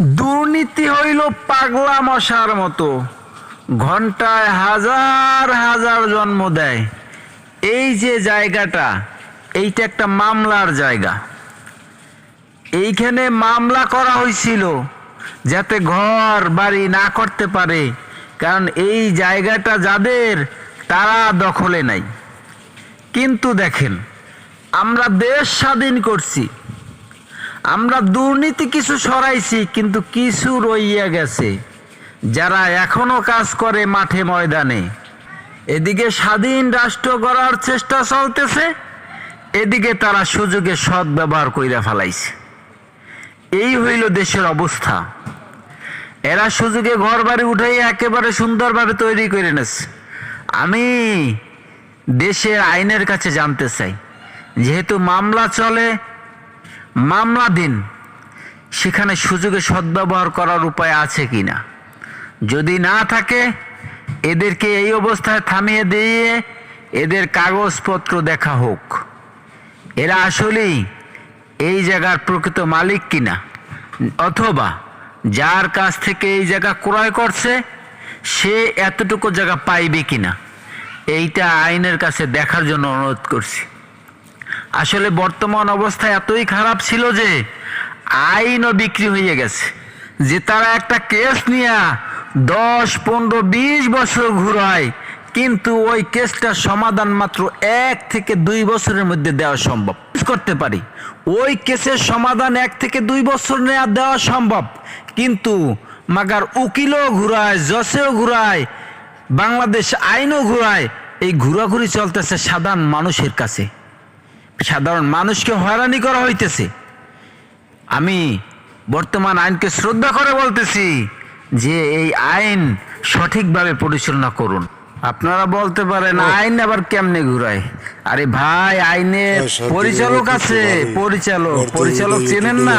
দুর্নীতি হইল পাগলা মশার মতো, ঘন্টায় হাজার হাজার জন্ম দেয়। এই যে জায়গাটা, এইটা একটা মামলার জায়গা। এইখানে মামলা করা হয়েছিল যাতে ঘর বাড়ি না করতে পারে, কারণ এই জায়গাটা যাদের তারা দখলে নাই। কিন্তু দেখেন, আমরা দেশ স্বাধীন করছি, আমরা দুর্নীতি কিছু সরাইছি, কিন্তু কিছু রইয়া গেছে যারা এখনো কাজ করে মাঠে ময়দানে। এদিকে স্বাধীন রাষ্ট্র গড়ার চেষ্টা চলতেছে, এদিকে তারা সুযোগে সদ্ব্যবহার কইরা ফেলাইছে। এই হইল দেশের অবস্থা। এরা সুযোগে ঘর বাড়ি উঠাই একেবারে সুন্দরভাবে তৈরি করে নেছে। আমি দেশের আইনের কাছে জানতে চাই, যেহেতু মামলা চলে, মামলা দিন, সেখানে সুযোগে সদ্ব্যবহার করার উপায় আছে কিনা। যদি না থাকে, এদেরকে এই অবস্থায় থামিয়ে দিয়ে এদের কাগজপত্র দেখা হোক, এরা আসলেই এই জায়গার প্রকৃত মালিক কিনা, অথবা যার কাছ থেকে এই জায়গা ক্রয় করছে সে এতটুকু জায়গা পাইবে কিনা, এইটা আইনের কাছে দেখার জন্য অনুরোধ করছি। আসলে বর্তমান অবস্থা এতই খারাপ ছিল যে আইনও বিক্রি হয়ে গেছে, যে তারা একটা কেস নিয়ে 10, 15, 20 বছর ঘুরায়, কিন্তু ওই কেসটার সমাধান মাত্র 1 থেকে 2 বছরের মধ্যে দেওয়া সম্ভব করতে পারি। ওই কেসের সমাধান 1 থেকে 2 বছর দেওয়া সম্ভব, কিন্তু মাগার উকিলও ঘুরায়, জজেও ঘুরায়, বাংলাদেশ আইনও ঘুরায়। এই ঘোরাঘুরি চলতেছে সাধারণ মানুষের কাছে, সাধারণ মানুষকে হয়রানি করা হইতেছে। আমি বর্তমান আইনকে শ্রদ্ধা করে বলতেছি যে এই আইন সঠিকভাবে পরিচালনা করুন। আপনারা বলতে পারেন আইন আবার কেমনে ঘুরায়? আরে ভাই, আইনের পরিচালক আছে, পরিচালক চেনেন না?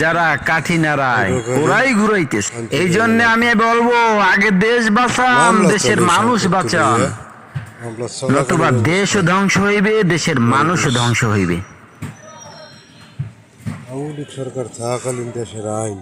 যারা কাঠি নাড়ায় ওরাই ঘুরাইতেছে। এই জন্য আমি বলবো, আগে দেশ বাঁচান, দেশের মানুষ বাঁচান, নতুবা দেশও ধ্বংস হইবে, দেশের মানুষও ধ্বংস হইবে। আওয়ামী লীগ সরকার থাকাকালীন দেশের আইন